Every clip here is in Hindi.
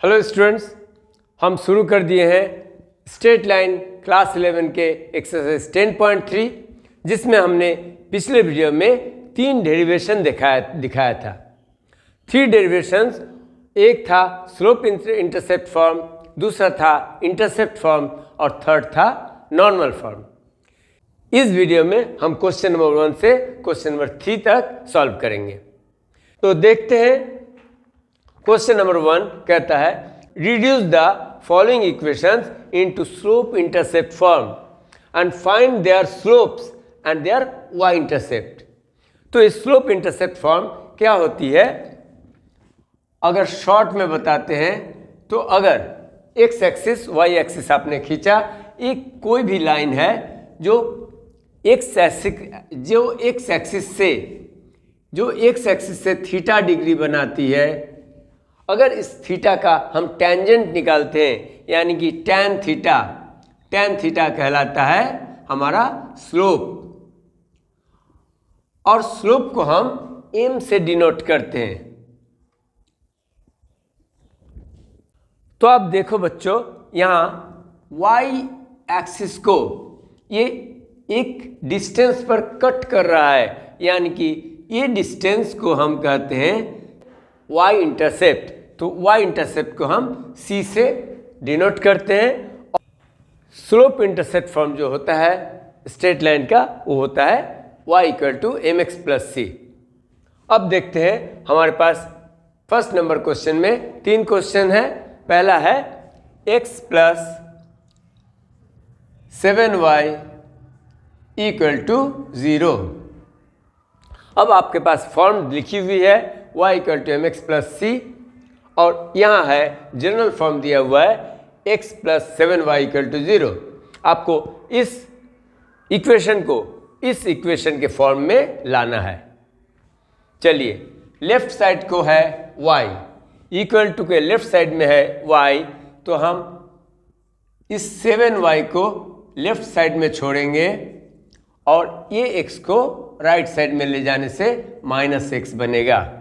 हेलो स्टूडेंट्स, हम शुरू कर दिए हैं स्ट्रेट लाइन क्लास 11 के एक्सरसाइज 10.3 जिसमें हमने पिछले वीडियो में 3 डेरिवेशन दिखाया था। 3 डेरिवेशंस, एक था स्लोप इंटरसेप्ट फॉर्म, दूसरा था इंटरसेप्ट फॉर्म और थर्ड था नॉर्मल फॉर्म। इस वीडियो में हम क्वेश्चन नंबर 1 से क्वेश्चन नंबर 3 तक सॉल्व करेंगे। तो देखते हैं। क्वेश्चन नंबर 1 कहता है reduce the following equations into slope intercept form and find their slopes and their y intercept. तो स्लोप इंटरसेप्ट फॉर्म क्या होती है, अगर शॉर्ट में बताते हैं तो अगर एक्स एक्सिस वाई एक्सिस आपने खींचा, एक कोई भी लाइन है जो एक्स एक्सिस से थीटा डिग्री बनाती है, अगर इस थीटा का हम टेंजेंट निकालते हैं यानी कि टैन थीटा कहलाता है हमारा स्लोप, और स्लोप को हम एम से डिनोट करते हैं। तो आप देखो बच्चों, यहाँ वाई एक्सिस को ये एक डिस्टेंस पर कट कर रहा है, यानी कि ये डिस्टेंस को हम कहते हैं वाई इंटरसेप्ट। तो वाई इंटरसेप्ट को हम सी से डिनोट करते हैं। स्लोप इंटरसेप्ट फॉर्म जो होता है स्ट्रेट लाइन का, वो होता है y equal to m x plus c. अब देखते हैं, हमारे पास फर्स्ट नंबर क्वेश्चन में 3 क्वेश्चन है। पहला है x plus 7y equal to 0। अब आपके पास फॉर्म लिखी हुई है y equal to m x plus c, और यहाँ है जनरल फॉर्म दिया हुआ है x plus 7y equal to 0। आपको इस इक्वेशन को इस इक्वेशन के फॉर्म में लाना है। चलिए, लेफ्ट साइड को है y, इक्वल टू के लेफ्ट साइड में है y, तो हम इस 7y को लेफ्ट साइड में छोड़ेंगे और ये x को राइट साइड में ले जाने से -x बनेगा।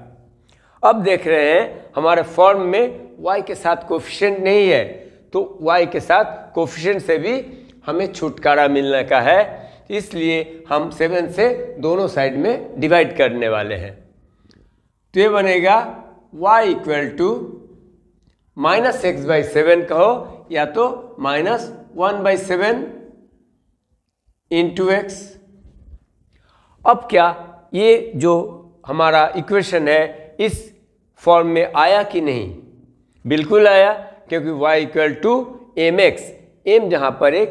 अब देख रहे हैं हमारे फॉर्म में y के साथ कोफिशिएंट नहीं है, तो y के साथ कोफिशिएंट से भी हमें छुटकारा मिलने का है, इसलिए हम 7 से दोनों साइड में डिवाइड करने वाले हैं। तो ये बनेगा y इक्वल टू -x/7 कहो या तो -1/7 इंटू x। अब क्या ये जो हमारा इक्वेशन है इस फॉर्म में आया कि नहीं? बिल्कुल आया, क्योंकि y equal to m x, m जहाँ पर एक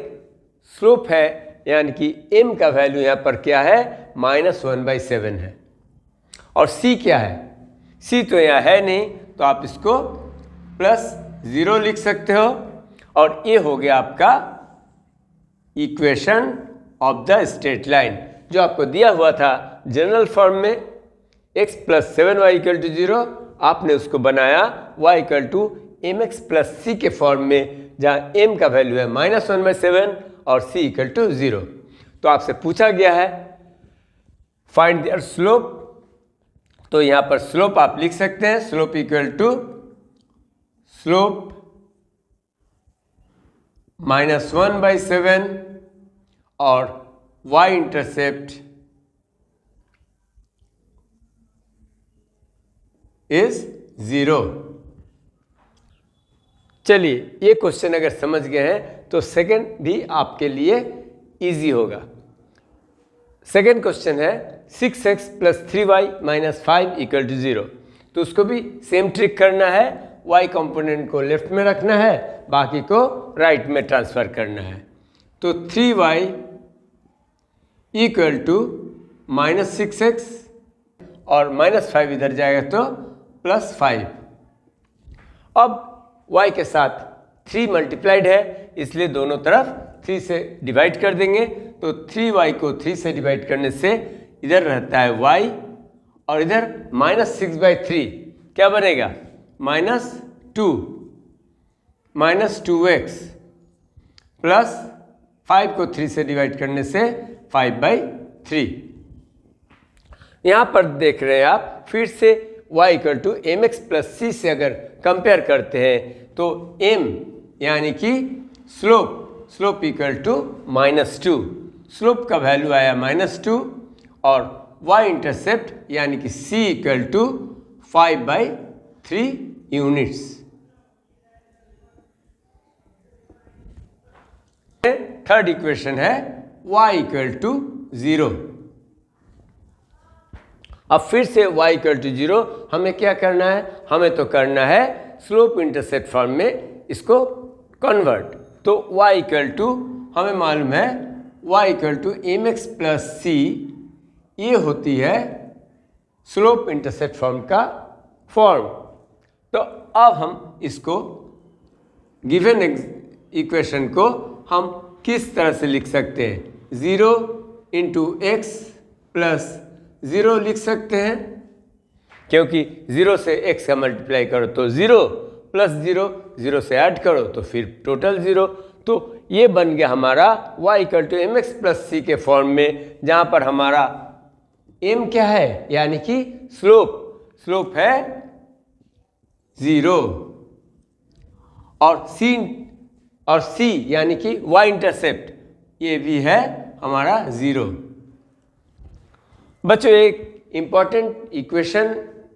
स्लोप है, यानी कि m का वैल्यू यहाँ पर क्या है -1/7 है। और c क्या है? c तो यहाँ है नहीं, तो आप इसको +0 लिख सकते हो, और ये हो गया आपका equation of the straight line जो आपको दिया हुआ था जनरल फॉर्म में x plus 7y equal to 0। आपने उसको बनाया y equal to m x plus c के फॉर्म में, जहाँ m का वैल्यू है -1/7 और c इक्वल टू 0। तो आपसे पूछा गया है फाइंड देयर स्लोप, तो यहाँ पर स्लोप आप लिख सकते हैं, स्लोप इक्वल टू स्लोप -1/7 और y इंटरसेप्ट इज 0। चलिए, ये क्वेश्चन अगर समझ गए हैं तो सेकंड भी आपके लिए इजी होगा। सेकंड क्वेश्चन है 6x plus 3y minus 5 equal to 0। तो उसको भी सेम ट्रिक करना है, y कंपोनेंट को लेफ्ट में रखना है, बाकी को राइट में ट्रांसफ़र करना है। तो 3y इक्वल टू -6x और -5 इधर जाएगा तो +5। अब y के साथ 3 मल्टीप्लाइड है, इसलिए दोनों तरफ 3 से डिवाइड कर देंगे। तो 3y को 3 से डिवाइड करने से इधर रहता है y, और इधर -6/3 क्या बनेगा -2x प्लस 5 को 3 से डिवाइड करने से 5/3। यहाँ पर देख रहे हैं आप, फिर से y equal to m x plus c से अगर कंपेयर करते हैं तो एम यानी कि स्लोप इक्वल टू -2, स्लोप का वैल्यू आया -2 और वाई इंटरसेप्ट यानी कि सी equal to 5/3 units. Third equation है y इक्वल टू 0। अब फिर से y इक्वल टू 0 हमें क्या करना है, हमें तो करना है स्लोप इंटरसेप्ट फॉर्म में इसको कन्वर्ट। तो y इक्वल टू हमें मालूम है y equal to m x plus c, ये होती है स्लोप इंटरसेप्ट फॉर्म का फॉर्म। तो अब हम इसको गिवन इक्वेशन को हम किस तरह से लिख सकते हैं, 0 इंटू एक्स प्लस 0 लिख सकते हैं, क्योंकि 0 से x का मल्टीप्लाई करो तो 0 प्लस 0, 0 से ऐड करो तो फिर टोटल 0। तो ये बन गया हमारा y equal to m x plus c के फॉर्म में, जहाँ पर हमारा m क्या है यानी कि स्लोप है 0 और c यानी कि y इंटरसेप्ट ये भी है हमारा 0। बच्चों एक इम्पॉर्टेंट इक्वेशन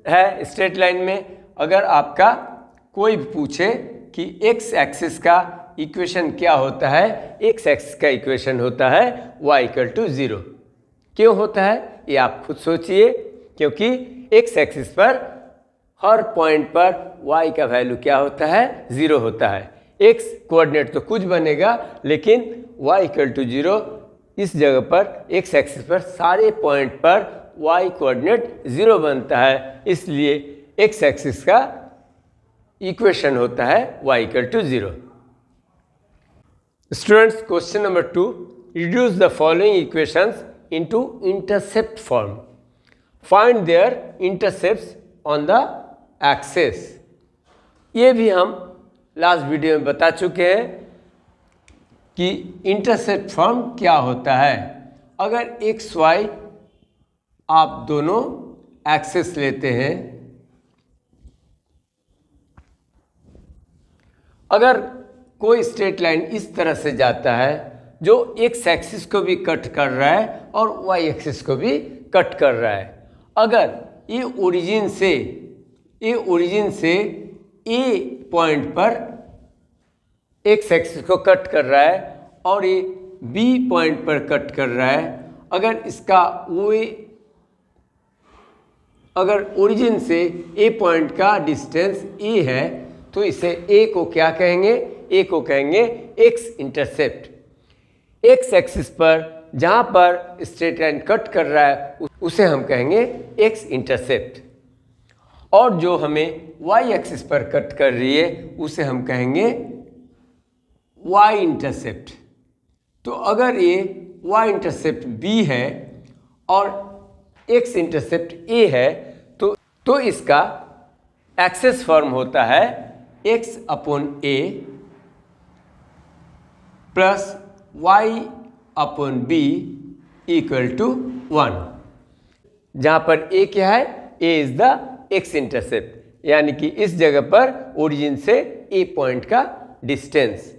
है स्ट्रेट लाइन में, अगर आपका कोई भी पूछे कि x एक्सिस का इक्वेशन क्या होता है, x एक्सिस का इक्वेशन होता है y इक्वल टू 0। क्यों होता है ये आप खुद सोचिए, क्योंकि x एक्सिस पर हर पॉइंट पर y का वैल्यू क्या होता है, 0 होता है। x कोऑर्डिनेट तो कुछ बनेगा लेकिन y इक्वल टू 0 इस जगह पर x एक्सिस पर सारे पॉइंट पर y कोऑर्डिनेट 0 बनता है, इसलिए x एक्सिस का इक्वेशन होता है y equal to 0। Students question number 2, reduce the following equations into intercept form, find their intercepts on the axis. ये भी हम लास्ट वीडियो में बता चुके हैं कि इंटरसेप्ट फॉर्म क्या होता है। अगर एक्स वाई आप दोनों एक्सिस लेते हैं, अगर कोई स्ट्रेट लाइन इस तरह से जाता है जो एक्स एक्सिस को भी कट कर रहा है और वाई एक्सिस को भी कट कर रहा है, अगर ये ओरिजिन से ए पॉइंट पर एक्स एक्सिस को कट कर रहा है और ये बी पॉइंट पर कट कर रहा है, अगर इसका अगर ओरिजिन से ए पॉइंट का डिस्टेंस ए है तो इसे ए को क्या कहेंगे, ए को कहेंगे एक्स इंटरसेप्ट। एक्स एक्सिस पर जहाँ पर स्ट्रेट लाइन कट कर रहा है उसे हम कहेंगे एक्स इंटरसेप्ट, और जो हमें वाई एक्सिस पर कट कर रही है उसे हम कहेंगे वाई इंटरसेप्ट। तो अगर ये वाई इंटरसेप्ट बी है और एक्स इंटरसेप्ट ए है तो इसका एक्सेस फॉर्म होता है x upon a plus y upon b equal to 1, जहाँ पर ए क्या है, a is the x intercept, यानी कि इस जगह पर ओरिजिन से ए पॉइंट का डिस्टेंस,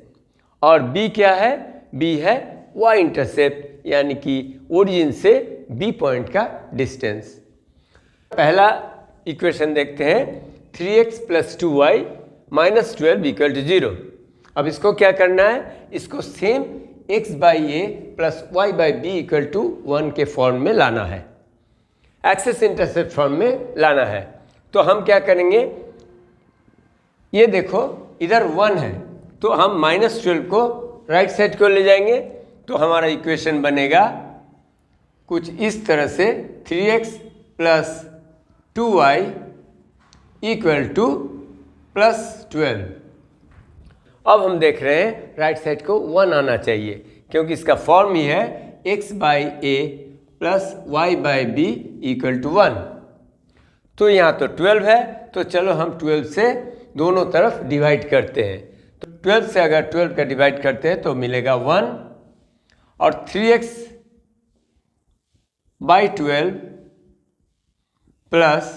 और बी क्या है, बी है वाई इंटरसेप्ट, यानी कि ओरिजिन से बी पॉइंट का डिस्टेंस। पहला इक्वेशन देखते हैं, 3x plus 2y minus 12 equal to 0। अब इसको क्या करना है, इसको same x by a plus y by b equal to 1 के फॉर्म में लाना है, एक्सिस इंटरसेप्ट फॉर्म में लाना है। तो हम क्या करेंगे, ये देखो इधर 1 है तो हम -12 को राइट साइड को ले जाएंगे तो हमारा इक्वेशन बनेगा कुछ इस तरह से, 3x plus 2y equal two plus 12। अब हम देख रहे हैं राइट साइड को 1 आना चाहिए, क्योंकि इसका फॉर्म ही है x by a plus y by b equal to 1। तो यहाँ तो 12 है, तो चलो हम 12 से दोनों तरफ डिवाइड करते हैं। तो 12 से अगर 12 का डिवाइड करते हैं तो मिलेगा 1, और 3x बाई 12 प्लस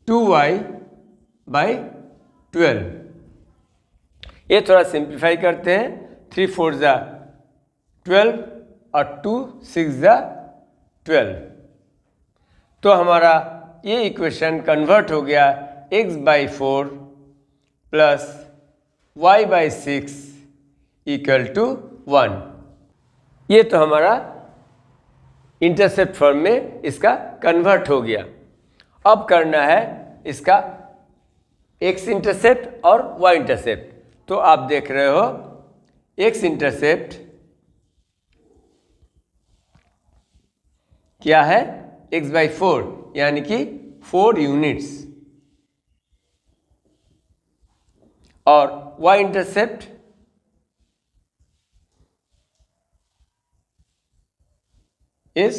2y/12। ये थोड़ा सिंप्लीफाई करते हैं। 3 4 ज़ा 12 और 2 6 ज़ा 12। तो हमारा ये इक्वेशन कन्वर्ट हो गया x/4 plus y/6 equal to 1। ये तो हमारा इंटरसेप्ट फॉर्म में इसका कन्वर्ट हो गया। अब करना है इसका x इंटरसेप्ट और y इंटरसेप्ट। तो आप देख रहे हो x इंटरसेप्ट क्या है, x/4 यानी कि 4 यूनिट्स, और y इंटरसेप्ट इज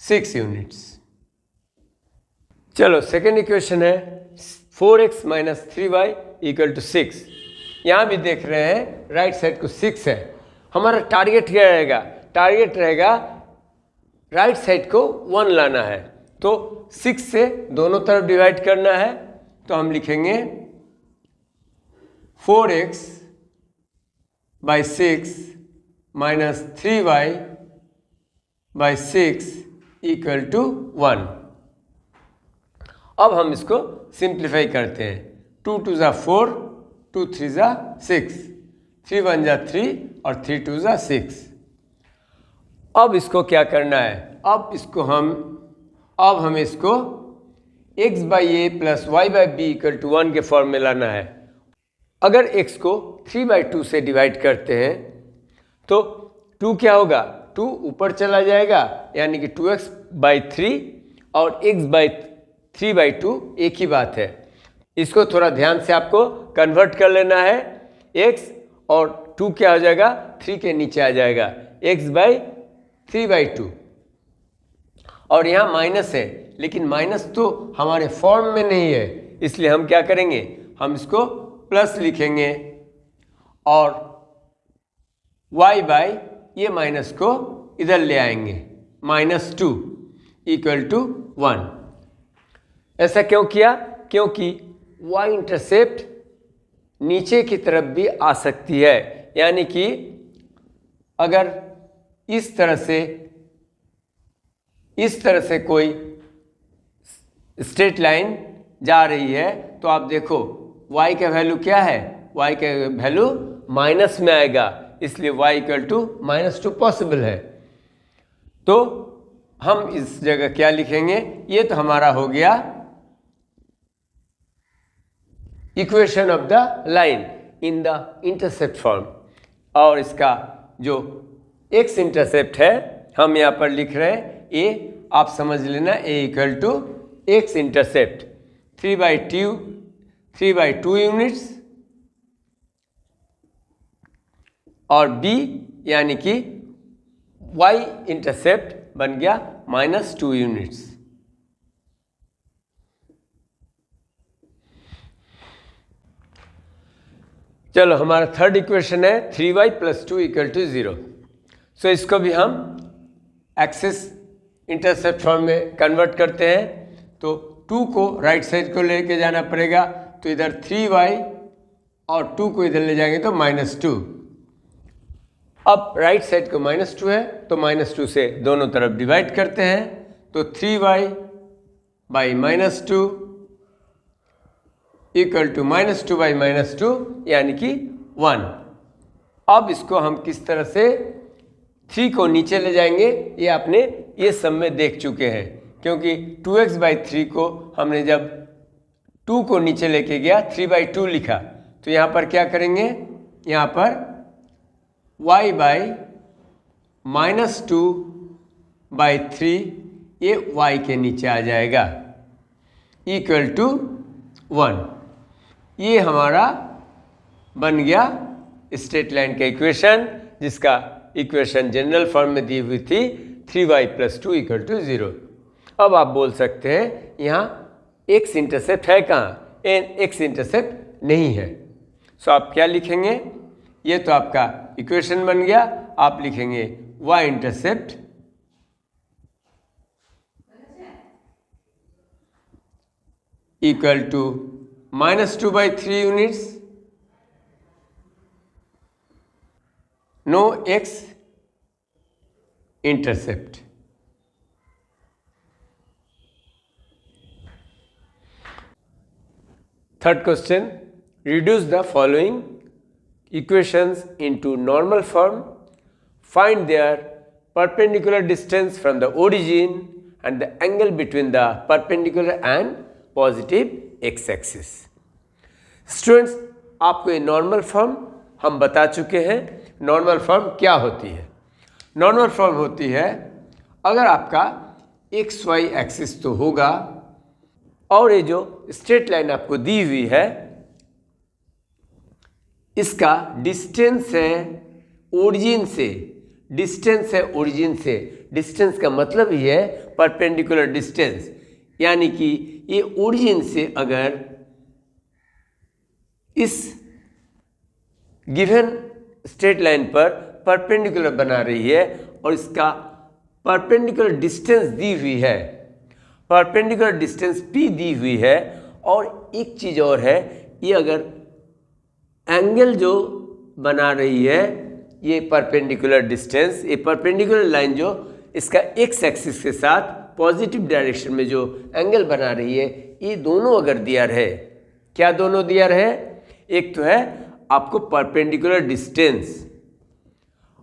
6 यूनिट्स। चलो सेकेंड इक्वेशन है 4x minus 3y equal to 6। यहाँ भी देख रहे हैं राइट साइड को 6 है। हमारा टारगेट क्या रहेगा? टारगेट रहेगा राइट साइड को 1 लाना है। तो 6 से दोनों तरफ डिवाइड करना है। तो हम लिखेंगे 4x/6 minus 3y/6 equal to 1। अब हम इसको सिंप्लीफाई करते हैं। 2 2 ज़ा 4, 2 3 ज़ा 6, 3 1 ज़ा 3 और 3 2 ज़ा 6। अब इसको क्या करना है? अब हमें इसको x/a plus y/b equal to 1 के फॉर्म में लाना है। अगर x को 3/2 से डिवाइड करते हैं तो 2 क्या होगा? 2 ऊपर चला जाएगा यानी कि 2x/3 और x/3/2 एक ही बात है। इसको थोड़ा ध्यान से आपको कन्वर्ट कर लेना है। x और 2 क्या हो जाएगा? 3 के नीचे आ जाएगा, x/3/2। और यहाँ माइनस है, लेकिन माइनस तो हमारे फॉर्म में नहीं है, इसलिए हम क्या करेंगे? हम इसको प्लस लिखेंगे और y/ ये माइनस को इधर ले आएंगे, -2 इक्वल टू 1। ऐसा क्यों किया? क्योंकि y इंटरसेप्ट नीचे की तरफ भी आ सकती है। यानी कि अगर इस तरह से कोई स्ट्रेट लाइन जा रही है तो आप देखो y का वैल्यू क्या है? y का वैल्यू माइनस में आएगा, इसलिए y इक्वल टू -2 पॉसिबल है। तो हम इस जगह क्या लिखेंगे? ये तो हमारा हो गया equation of the line in the intercept form. और इसका जो x इंटरसेप्ट है हम यहाँ पर लिख रहे हैं a, आप समझ लेना a equal to x intercept 3/2 units और b यानी कि y इंटरसेप्ट बन गया -2 यूनिट्स। चलो हमारा थर्ड इक्वेशन है 3y + 2 = 0। सो इसको भी हम एक्सिस इंटरसेप्ट फॉर्म में कन्वर्ट करते हैं। तो 2 को राइट साइड को लेके जाना पड़ेगा, तो इधर 3y और 2 को इधर ले जाएंगे तो -2। अब राइट साइड को -2 है तो -2 से दोनों तरफ डिवाइड करते हैं, तो 3y/-2 = -2/-2 यानी कि 1। अब इसको हम किस तरह से 3 को नीचे ले जाएंगे ये आपने ये सब में देख चुके हैं, क्योंकि 2x/3 को हमने जब 2 को नीचे लेके गया 3/2 लिखा, तो यहाँ पर क्या करेंगे? यहाँ पर y/-2/3 ये y के नीचे आ जाएगा = 1। ये हमारा बन गया स्ट्रेट लाइन का इक्वेशन, जिसका इक्वेशन जनरल फॉर्म में दी हुई थी 3y + 2 = 0। अब आप बोल सकते हैं यहाँ x इंटरसेप्ट है कहाँ? x इंटरसेप्ट नहीं है। सो आप क्या लिखेंगे? ये तो आपका इक्वेशन बन गया। आप लिखेंगे y intercept equal to -2/3 units, no x intercept. Third question, reduce the following equations into normal form, find their perpendicular distance from the origin and the angle between the perpendicular and positive x-axis। Students, आपको ये नॉर्मल फॉर्म हम बता चुके हैं। नॉर्मल फॉर्म क्या होती है? नॉर्मल फॉर्म होती है अगर आपका एक्स वाई एक्सिस तो होगा और ये जो स्ट्रेट लाइन आपको दी हुई है इसका डिस्टेंस है ओरिजिन से, डिस्टेंस है ओरिजिन से। डिस्टेंस का मतलब ही है परपेंडिकुलर डिस्टेंस, यानी कि ये ओरिजिन से अगर इस गिवन स्ट्रेट लाइन पर परपेंडिकुलर बना रही है और इसका परपेंडिकुलर डिस्टेंस दी हुई है, परपेंडिकुलर डिस्टेंस p दी हुई है। और एक चीज़ और है, ये अगर एंगल जो बना रही है ये परपेंडिकुलर डिस्टेंस, ये परपेंडिकुलर लाइन जो इसका एक्स एक्सिस के साथ पॉजिटिव डायरेक्शन में जो एंगल बना रही है, ये दोनों अगर दिया रहे, क्या दोनों दिया रहे? एक तो है आपको परपेंडिकुलर डिस्टेंस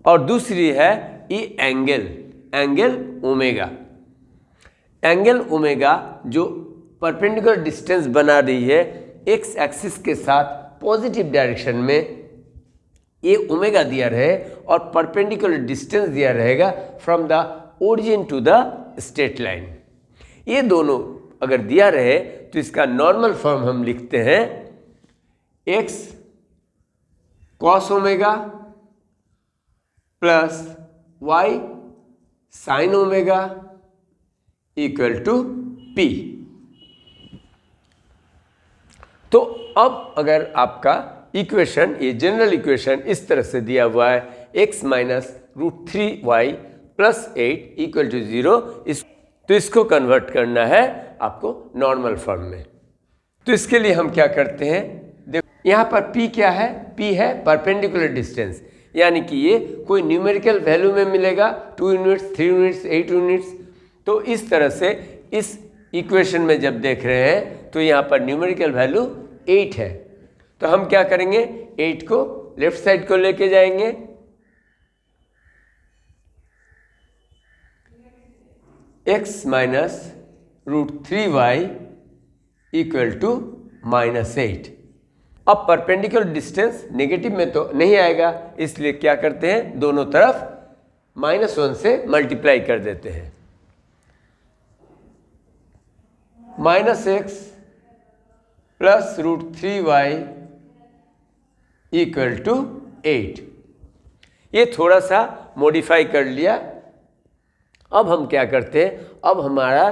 और दूसरी है ये एंगल ओमेगा। एंगल ओमेगा जो परपेंडिकुलर डिस्टेंस बना रही है एक्स एक्सिस के साथ पॉजिटिव डायरेक्शन में, ये ओमेगा दिया रहे और परपेंडिकुलर डिस्टेंस दिया रहेगा from the origin to the straight line. ये दोनों अगर दिया रहे तो इसका नॉर्मल फॉर्म हम लिखते हैं x cos omega plus y sin omega equal to p। तो अब अगर आपका इक्वेशन, ये जनरल इक्वेशन इस तरह से दिया हुआ है x minus √3y plus 8 equal to 0, तो इसको कन्वर्ट करना है आपको नॉर्मल फॉर्म में। तो इसके लिए हम क्या करते हैं, देखो यहाँ पर p क्या है? p है परपेंडिकुलर डिस्टेंस, यानी कि ये कोई न्यूमेरिकल वैल्यू में मिलेगा, 2 यूनिट्स, 3 यूनिट्स, 8 यूनिट्स। तो इस तरह से इस इक्वेशन में जब देख रहे हैं तो यहाँ पर न्यूमेरिकल वैल्यू 8 है, तो हम क्या करेंगे, 8 को लेफ्ट साइड को लेके जाएंगे, x minus √3y equal to -8। अब परपेंडिकुलर डिस्टेंस नेगेटिव में तो नहीं आएगा, इसलिए क्या करते हैं, दोनों तरफ -1 से मल्टीप्लाई कर देते हैं। -x plus √3y equal to 8। ये थोड़ा सा मॉडिफाई कर लिया। अब हम क्या करते हैं, अब हमारा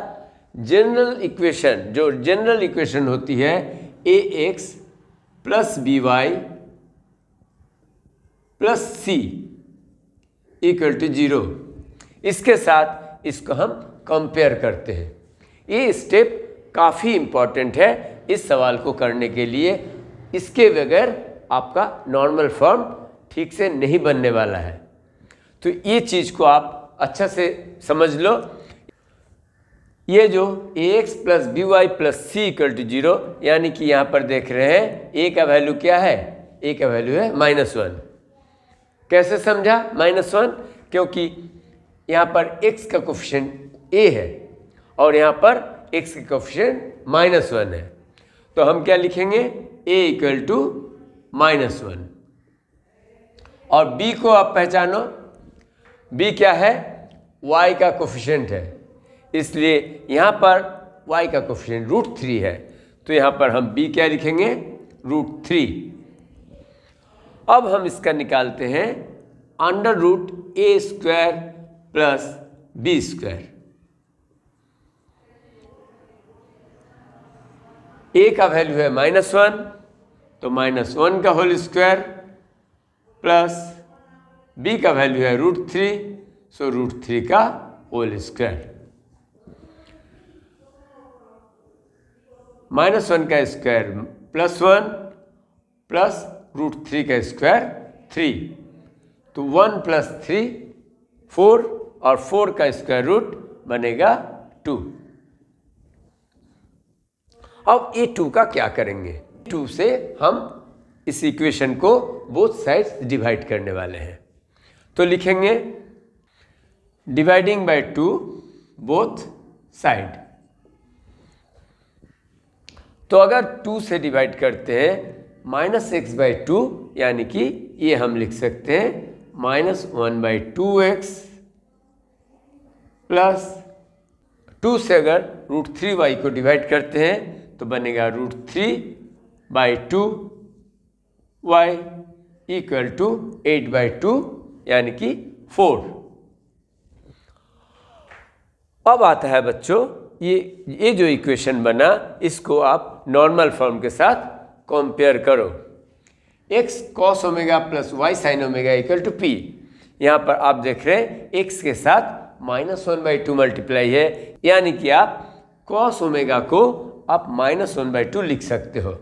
जनरल इक्वेशन, जो जनरल इक्वेशन होती है ax plus by plus c equal to 0, इसके साथ इसको हम कंपेयर करते हैं। ये स्टेप काफ़ी इम्पॉर्टेंट है इस सवाल को करने के लिए, इसके बगैर आपका नॉर्मल फॉर्म ठीक से नहीं बनने वाला है। तो ये चीज़ को आप अच्छा से समझ लो। ये जो ax plus by plus c equal to 0, यानी कि यहाँ पर देख रहे हैं a का वैल्यू क्या है, a का वैल्यू है -1। कैसे समझा -1? क्योंकि यहाँ पर x का कोफिशिएंट a है और यहाँ पर x का कोफिशिएंट -1 है, तो हम क्या लिखेंगे, a इक्वल टू -1। और b को आप पहचानो, b क्या है, y का कोफिशिएंट है, इसलिए यहाँ पर y का कोफिशिएंट √3 है, तो यहाँ पर हम b क्या लिखेंगे, √3। अब हम इसका निकालते हैं √a² प्लस b²। a का वैल्यू है -1, तो -1 का होल स्क्वायर प्लस b का वैल्यू है √3, सो √3 का होल स्क्वायर। -1 का स्क्वायर +1 प्लस √3 का स्क्वायर 3, तो 1 + 3 4 और 4 का स्क्वायर रूट बनेगा 2। अब ये 2 का क्या करेंगे? 2 से हम इस इक्वेशन को बोथ साइड्स डिवाइड करने वाले हैं, तो लिखेंगे डिवाइडिंग बाय 2 बोथ साइड। तो अगर 2 से डिवाइड करते हैं -x/2, यानी कि ये हम लिख सकते हैं -1/2x प्लस 2 से अगर √3y को डिवाइड करते हैं तो बनेगा √3/2y इक्वल टू 8/2 यानी कि 4। अब आता है बच्चों ये जो इक्वेशन बना, इसको आप नॉर्मल फॉर्म के साथ कंपेयर करो। x cos omega plus y sin omega equal to p। यहाँ पर आप देख रहे हैं x के साथ -1/2 मल्टीप्लाई है, यानी कि आप cos ओमेगा को आप -1/2 लिख सकते हो।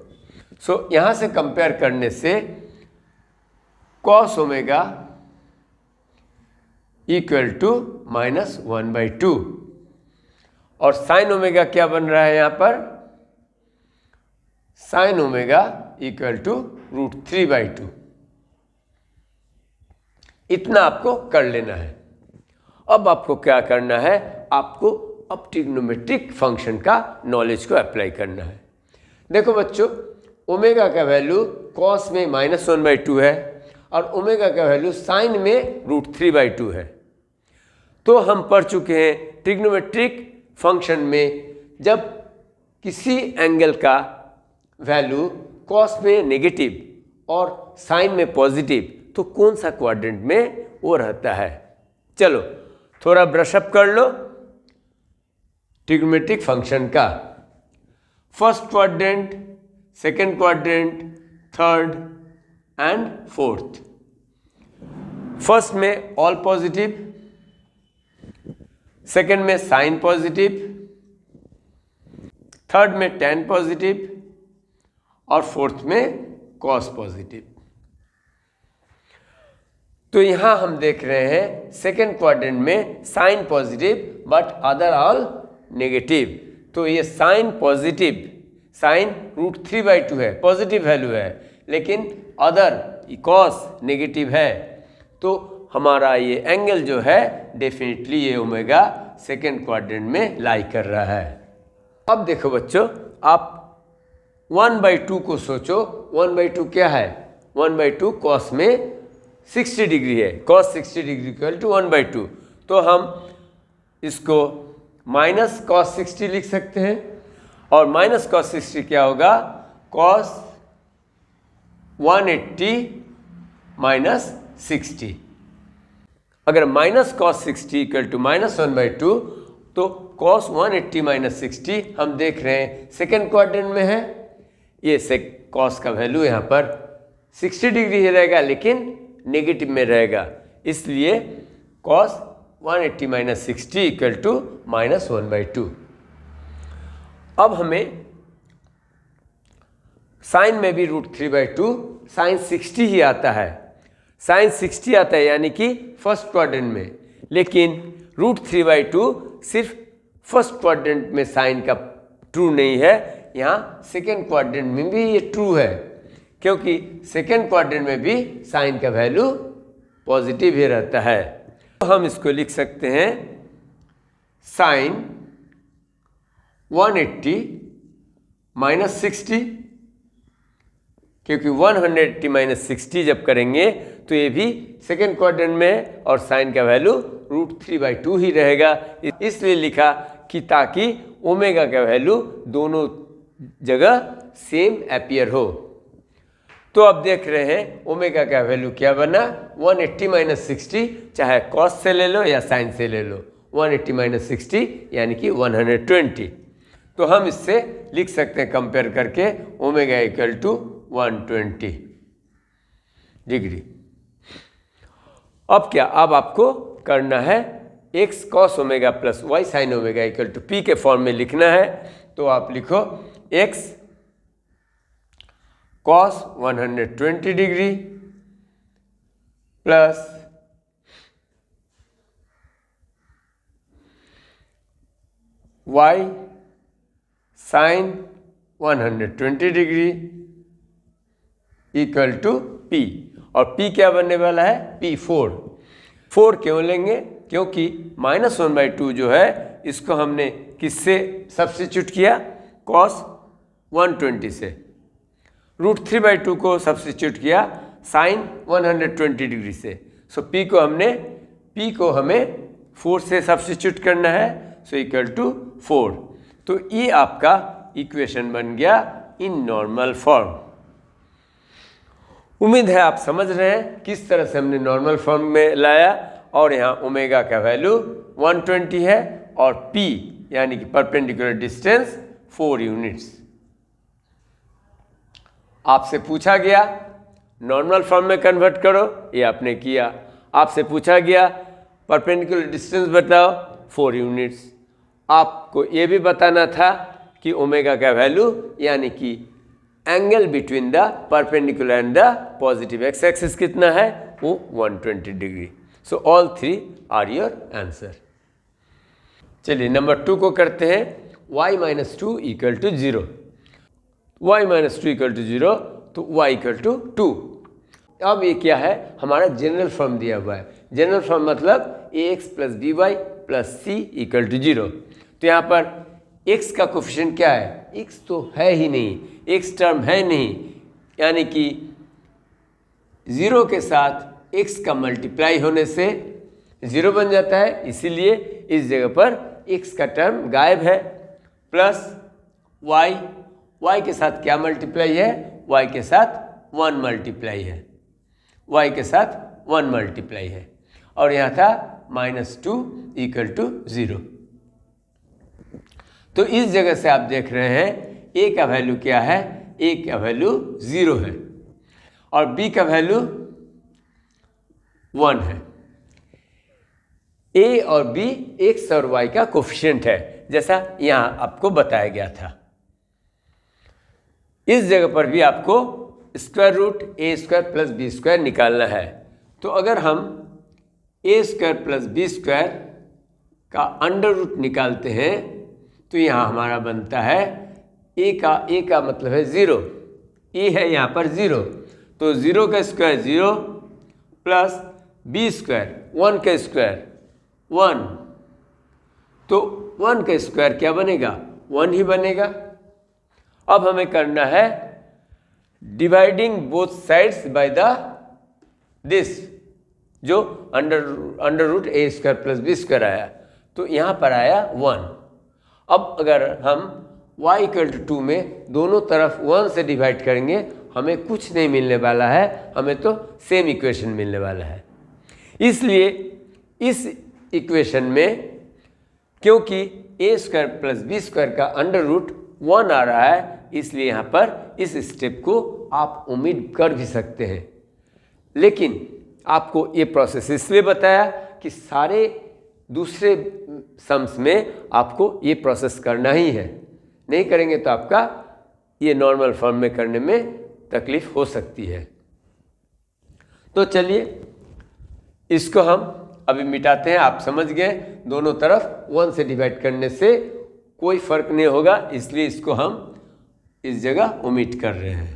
सो यहाँ से कंपेयर करने से cos ओमेगा इक्वल टू -1/2 और साइन ओमेगा क्या बन रहा है यहाँ पर? Sine omega equal to √3/2। इतना आपको कर लेना है। अब आपको क्या करना है? आपको अब ट्रिग्नोमेट्रिक फंक्शन का नॉलेज को अप्लाई करना है। देखो बच्चों, ओमेगा का वैल्यू कॉस में -1/2 है और ओमेगा का वैल्यू साइन में √3/2 है। तो हम पढ़ चुके हैं ट्रिग्नोमेट्रिक फंक्शन में जब किसी एंगल का वैल्यू कॉस में नेगेटिव और साइन में पॉजिटिव, तो कौन सा क्वाड्रेंट में वो रहता है। चलो थोड़ा ब्रशअप कर लो ट्रिग्नोमेट्रिक फंक्शन का। First quadrant, second quadrant, third and fourth. First में ऑल पॉजिटिव, सेकेंड में साइन पॉजिटिव, थर्ड में tan पॉजिटिव और फोर्थ में कॉस पॉजिटिव। तो यहां हम देख रहे हैं सेकेंड क्वाड्रेंट में sine positive but other all negative. तो ये साइन पॉजिटिव, साइन √3/2 है, पॉजिटिव वैल्यू है, लेकिन अदर कॉस नेगेटिव है। तो हमारा ये एंगल जो है डेफिनेटली ये ओमेगा सेकेंड क्वाड्रेंट में लाई कर रहा है। अब देखो बच्चों, आप 1/2 को सोचो। 1/2 क्या है? 1/2 कॉस में 60 डिग्री है, कॉस 60 डिग्री इक्वल टू 1/2। तो हम इसको माइनस कॉस 60 लिख सकते हैं और माइनस कॉस 60 क्या होगा? Cos 180 minus 60। अगर माइनस कॉस 60 इक्वल टू -1/2 तो कॉस 180 माइनस 60 हम देख रहे हैं सेकेंड क्वाड्रेंट में है। ये कॉस का वैल्यू यहाँ पर 60 डिग्री ही रहेगा लेकिन नेगेटिव में रहेगा, इसलिए कॉस 180 माइनस 60 इक्वल टू -1/2। अब हमें साइन में भी √3/2 साइन 60 ही आता है, साइन 60 आता है यानी कि फर्स्ट क्वाड्रेंट में, लेकिन √3/2 सिर्फ फर्स्ट क्वाड्रेंट में साइन का ट्रू नहीं है, यहाँ सेकेंड क्वाड्रेंट में भी ये ट्रू है, क्योंकि सेकेंड क्वाड्रेंट में भी साइन का वैल्यू पॉजिटिव ही रहता है। तो हम इसको लिख सकते हैं साइन 180 माइनस 60, क्योंकि 180 माइनस 60 जब करेंगे तो ये भी सेकेंड क्वाड्रेंट में है और साइन का वैल्यू √3/2 ही रहेगा। इसलिए लिखा कि ताकि ओमेगा का वैल्यू दोनों जगह सेम अपीयर हो। तो अब देख रहे हैं ओमेगा का वैल्यू क्या बना? 180 माइनस 60, चाहे कॉस से ले लो या साइन से ले लो, 180 माइनस 60 यानी कि 120। तो हम इससे लिख सकते हैं कंपेयर करके ओमेगा इक्वल टू 120 डिग्री। अब क्या? अब आपको करना है x cos omega plus y sin omega equal to p के फॉर्म में लिखना है। तो आप लिखो x cos 120 degree plus y sin 120 degree equal to p। और p क्या बनने वाला है? p 4 क्यों लेंगे? क्योंकि -1/2 जो है इसको हमने किससे सब्स्टिट्यूट किया? cos 120 से। √3/2 को सब्स्टिट्यूट किया sin 120 डिग्री से। सो p को हमें 4 से सब्स्टिट्यूट करना है, सो इक्वल टू 4। तो ये आपका इक्वेशन बन गया इन नॉर्मल फॉर्म। उम्मीद है आप समझ रहे हैं किस तरह से हमने नॉर्मल फॉर्म में लाया। और यहाँ ओमेगा का वैल्यू 120 है और p यानी कि परपेंडिकुलर डिस्टेंस 4 यूनिट्स। आपसे पूछा गया नॉर्मल फॉर्म में कन्वर्ट करो, ये आपने किया। आपसे पूछा गया परपेंडिकुलर डिस्टेंस बताओ, 4 यूनिट्स। आपको ये भी बताना था कि ओमेगा का वैल्यू यानी कि angle between the perpendicular and the positive x axis कितना है? वो 120 degree. So all 3 are your answer. चलिए नंबर 2 को करते हैं। y - 2 equal to 0। y - 2 equal to 0 तो y इक्वल टू 2। अब ये क्या है? हमारा जनरल फॉर्म दिया हुआ है। जनरल फॉर्म मतलब ax + by + c equal to 0। तो यहाँ पर x का कोफिशिएंट क्या है? x तो है ही नहीं, x टर्म है नहीं, यानी कि 0 के साथ x का मल्टीप्लाई होने से 0 बन जाता है, इसीलिए इस जगह पर x का टर्म गायब है। प्लस y के साथ क्या मल्टीप्लाई है? y के साथ 1 मल्टीप्लाई है, y के साथ 1 मल्टीप्लाई है। और यहाँ था -2 इक्वल टू 0। तो इस जगह से आप देख रहे हैं a का वैल्यू क्या है? a का वैल्यू 0 है और b का वैल्यू 1 है। a और b x और y का कोफिशिएंट है, जैसा यहाँ आपको बताया गया था। इस जगह पर भी आपको √a² + b² निकालना है। तो अगर हम a² + b² का अंडर रूट निकालते हैं तो यहाँ हमारा बनता है a का मतलब है 0, a है यहाँ पर 0, तो 0 का स्क्वायर 0 प्लस b², 1 का स्क्वायर 1, तो 1 का स्क्वायर क्या बनेगा? 1 ही बनेगा। अब हमें करना है dividing both sides by the this, जो अंडर रूट a² + b² आया, तो यहाँ पर आया 1। अब अगर हम y = 2 में दोनों तरफ 1 से डिवाइड करेंगे, हमें कुछ नहीं मिलने वाला है, हमें तो सेम इक्वेशन मिलने वाला है। इसलिए इस इक्वेशन में क्योंकि a² + b² का अंडर रूट 1 आ रहा है, इसलिए यहाँ पर इस स्टेप को आप उम्मीद कर भी सकते हैं। लेकिन आपको ये प्रोसेस इसलिए बताया कि सारे दूसरे सम्स में आपको ये प्रोसेस करना ही है, नहीं करेंगे तो आपका ये नॉर्मल फॉर्म में करने में तकलीफ हो सकती है। तो चलिए इसको हम अभी मिटाते हैं। आप समझ गए दोनों तरफ 1 से डिवाइड करने से कोई फर्क नहीं होगा, इसलिए इसको हम इस जगह ओमिट कर रहे हैं।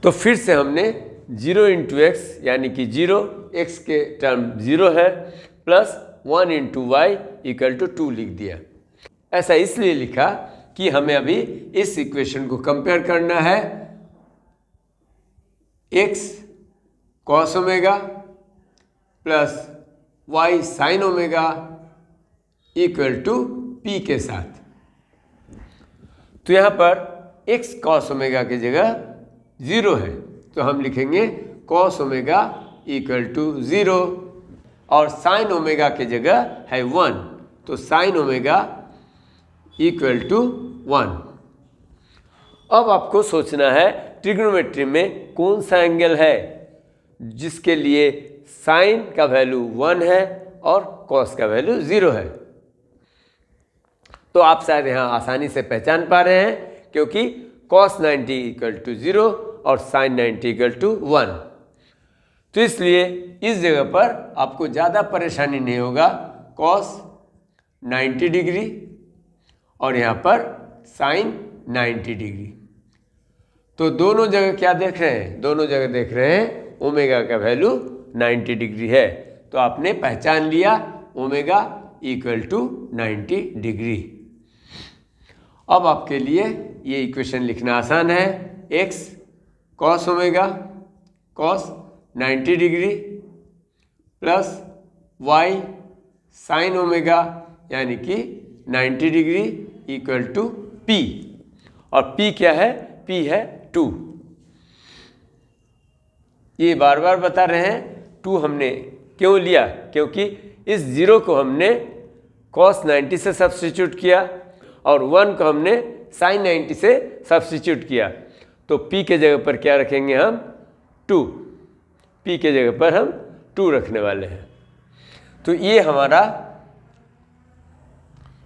तो फिर से हमने 0 × x यानी कि 0, x के टर्म 0 है, प्लस 1 × y = 2 लिख दिया। ऐसा इसलिए लिखा कि हमें अभी इस इक्वेशन को कंपेयर करना है x cos ω plus y sin ω = p के साथ। तो यहाँ पर x cos ω की जगह 0 है, तो हम लिखेंगे cos ω = 0 और साइन ओमेगा की जगह है 1, तो साइन ओमेगा इक्वल टू 1। अब आपको सोचना है ट्रिग्नोमेट्री में कौन सा एंगल है जिसके लिए साइन का वैल्यू 1 है और कॉस का वैल्यू 0 है। तो आप शायद यहाँ आसानी से पहचान पा रहे हैं, क्योंकि cos 90 इक्वल टू 0 और sin 90 इक्वल टू 1। तो इसलिए इस जगह पर आपको ज़्यादा परेशानी नहीं होगा, cos 90 डिग्री और यहाँ पर sin 90 डिग्री। तो दोनों जगह क्या देख रहे हैं? दोनों जगह देख रहे हैं ओमेगा का वैल्यू 90 डिग्री है। तो आपने पहचान लिया ओमेगा इक्वल टू 90 डिग्री। अब आपके लिए ये इक्वेशन लिखना आसान है। x cos omega cos 90 degree plus y sin omega यानी कि 90 डिग्री इक्वल टू p। और p क्या है? p है 2। ये बार बार बता रहे हैं 2 हमने क्यों लिया, क्योंकि इस 0 को हमने cos 90 से सब्स्टिट्यूट किया और 1 को हमने sin 90 से सब्स्टिट्यूट किया। तो p के जगह पर क्या रखेंगे हम? 2। p के जगह पर हम 2 रखने वाले हैं। तो ये हमारा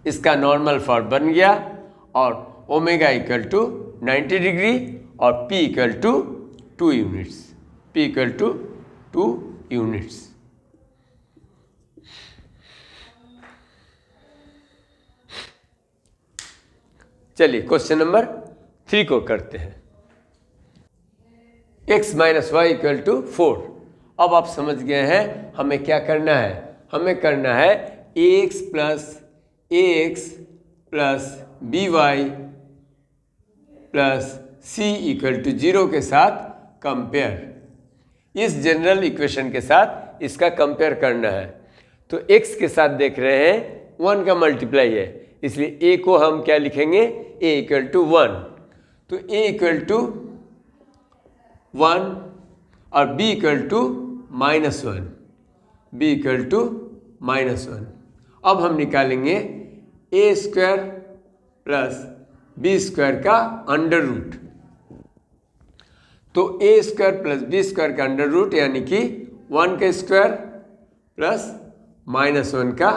इसका नॉर्मल फॉर्म बन गया और ओमेगा इक्वल टू 90 डिग्री और p equal to 2 units. p equal to 2 units. चलिए क्वेश्चन नंबर 3 को करते हैं। x minus y equal to 4। अब आप समझ गए हैं हमें क्या करना है। हमें करना है ax plus by plus c equal to 0 के साथ कंपेयर। इस जनरल इक्वेशन के साथ इसका कंपेयर करना है। तो x के साथ देख रहे हैं 1 का मल्टीप्लाई है, इसलिए a को हम क्या लिखेंगे? a equal to 1। तो a इक्वल टू 1 और b equal to -1। b equal to -1। अब हम निकालेंगे a square plus b square का अंडर रूट। तो a square plus b square का अंडर रूट यानी कि 1 का स्क्वायर प्लस -1 का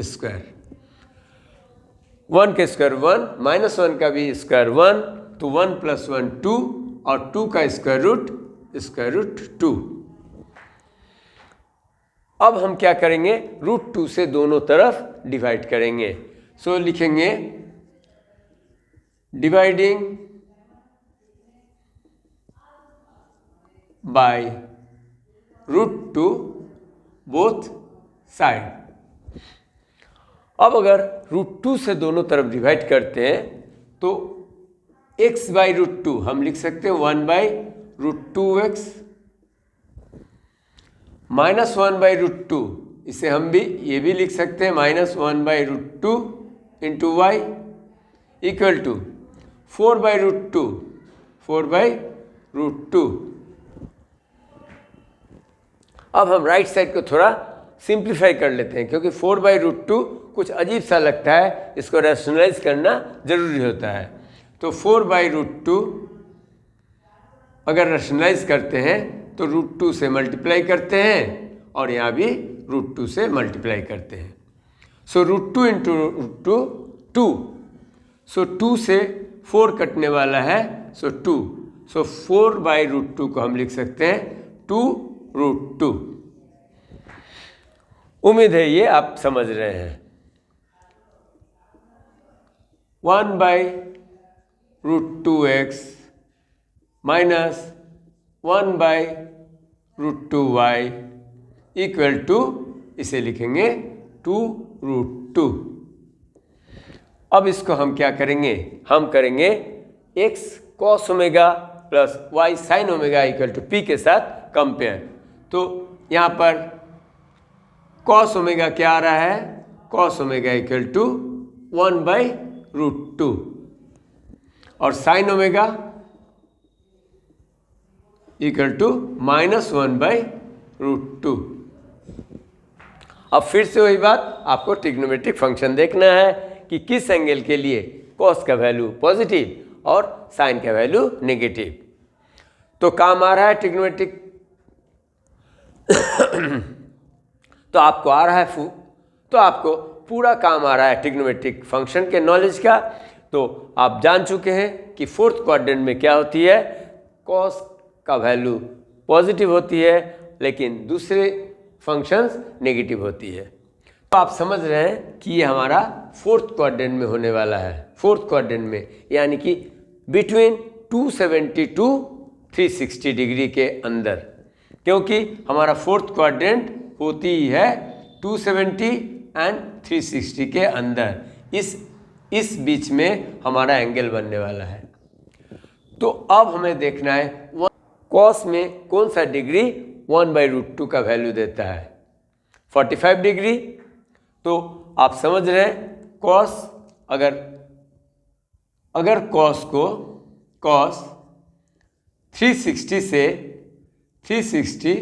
स्क्वायर। 1 का स्क्वायर 1, -1 का भी स्क्वायर 1, तो 1 प्लस 1 2 और 2 का स्क्वायर रूट 2। अब हम क्या करेंगे? √2 से दोनों तरफ डिवाइड करेंगे। सो लिखेंगे डिवाइडिंग बाय √2 बोथ साइड। अब अगर √2 से दोनों तरफ डिवाइड करते हैं तो x बाई √2 हम लिख सकते हैं 1 बाई √2x -1 बाई √2। इसे हम भी ये भी लिख सकते हैं -1 by √2 into y equal to 4 by √2 4 by √2। अब हम राइट साइड को थोड़ा सिंप्लीफाई कर लेते हैं, क्योंकि 4 बाई √2 कुछ अजीब सा लगता है, इसको रैशनलाइज करना जरूरी होता है। तो 4 बाई √2 अगर रैशनलाइज करते हैं तो √2 से मल्टीप्लाई करते हैं और यहाँ भी √2 से मल्टीप्लाई करते हैं। सो √2 इंटू √2 2। सो 2 से 4 कटने वाला है, सो 2। सो 4 बाई √2 को हम लिख सकते हैं 2√2। उम्मीद है ये आप समझ रहे हैं। 1 by √2x minus 1 by √2y equal to, इसे लिखेंगे 2√2। अब इसको हम क्या करेंगे? हम करेंगे x cos omega plus y sin omega equal to p के साथ कंपेयर। तो यहाँ पर cos ओमेगा क्या आ रहा है? cos omega equal to 1 by √2 और sin omega equal to -1 by √2। अब फिर से वही बात, आपको ट्रिग्नोमेट्रिक फंक्शन देखना है कि किस एंगल के लिए कॉस का वैल्यू पॉजिटिव और साइन का वैल्यू नेगेटिव। तो काम आ रहा है ट्रिग्नोमेट्रिक तो आपको आ रहा है तो आपको पूरा काम आ रहा है ट्रिग्नोमेट्रिक फंक्शन के नॉलेज का। तो आप जान चुके हैं कि फोर्थ क्वाड्रेंट में क्या होती है, कॉस का वैल्यू पॉजिटिव होती है लेकिन दूसरे फंक्शंस नेगेटिव होती है। तो आप समझ रहे हैं कि ये हमारा फोर्थ क्वाड्रेंट में होने वाला है, फोर्थ क्वाड्रेंट में, यानी कि बिटवीन 270 टू 360 डिग्री के अंदर, क्योंकि हमारा फोर्थ क्वाड्रेंट होती ही है 270 एंड 360 के अंदर, इस बीच में हमारा एंगल बनने वाला है। तो अब हमें देखना है कॉस में कौन सा डिग्री 1/√2 का वैल्यू देता है, 45 डिग्री। तो आप समझ रहे हैं कॉस, अगर कॉस को कॉस 360 से 360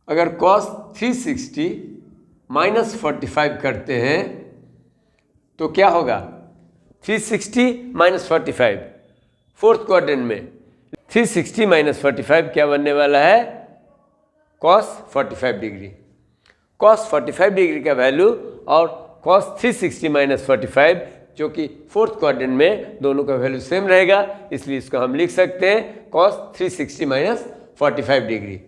अगर कॉस 360 माइनस 45 करते हैं तो क्या होगा, 360 माइनस 45 फोर्थ क्वाड्रेंट में 360 माइनस 45 क्या बनने वाला है, कॉस 45 डिग्री। कॉस 45 डिग्री का वैल्यू और कॉस 360 माइनस 45 जो कि फोर्थ क्वाड्रेंट में दोनों का वैल्यू सेम रहेगा, इसलिए इसको हम लिख सकते हैं कॉस 360 माइनस 45 डिग्री।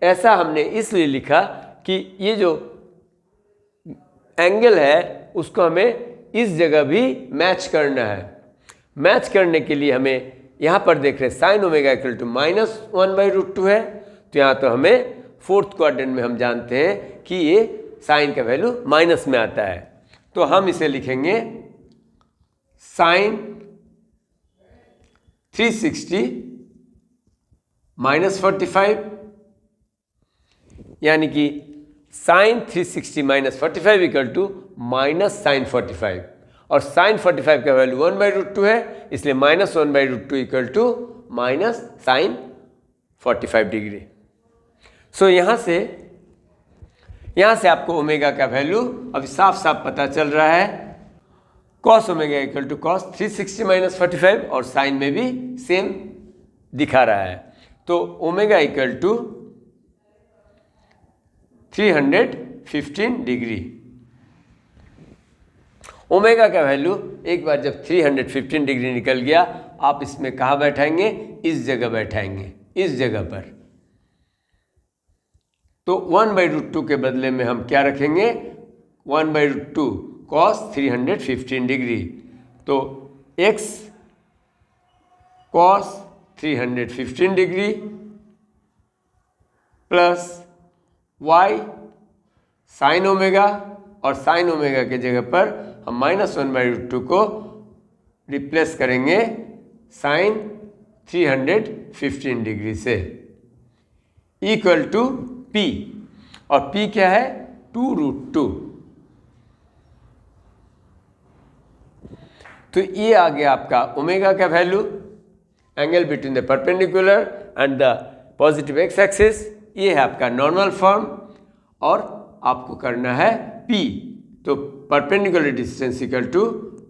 ऐसा हमने इसलिए लिखा कि ये जो एंगल है उसको हमें इस जगह भी मैच करना है। मैच करने के लिए हमें यहाँ पर देख रहे हैं साइन ओमेगा इक्वल टू -1/√2 है, तो यहाँ तो हमें फोर्थ क्वाड्रेंट में हम जानते हैं कि ये साइन का वैल्यू माइनस में आता है। तो हम इसे लिखेंगे साइन 360 माइनस 45, यानी कि sine 360 minus 45 equal to minus sine 45, और साइन 45 का वैल्यू 1/√2 है, इसलिए -1/√2 इक्वल टू माइनस साइन 45 डिग्री। सो यहाँ से आपको ओमेगा का वैल्यू अभी साफ साफ पता चल रहा है, cos omega equal to cos 360 minus 45, और साइन में भी सेम दिखा रहा है। तो omega equal to 315 degree. Omega का वैल्यू एक बार जब 315 डिग्री निकल गया, आप इसमें कहाँ बैठाएंगे, इस जगह बैठाएंगे, इस जगह पर। तो 1/√2 के बदले में हम क्या रखेंगे, 1/√2 कॉस 315 डिग्री। तो x cos 315 degree plus y sine omega, और साइन ओमेगा के जगह पर हम -1/√2 को रिप्लेस करेंगे साइन 315 डिग्री से, इक्वल टू p, और p क्या है 2√2। तो ये आ गया आपका ओमेगा का value, angle between the perpendicular and the positive x axis, ये है आपका नॉर्मल फॉर्म, और आपको करना है p। तो perpendicular distance equal to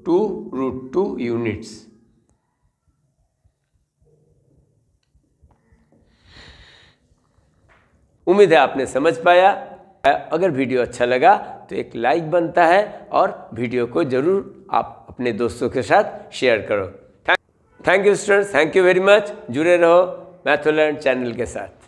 2√2 units. उम्मीद है आपने समझ पाया। अगर वीडियो अच्छा लगा तो एक लाइक बनता है, और वीडियो को जरूर आप अपने दोस्तों के साथ शेयर करो। Thank you students, thank you very much. जुड़े रहो मैथोलर्न चैनल के साथ।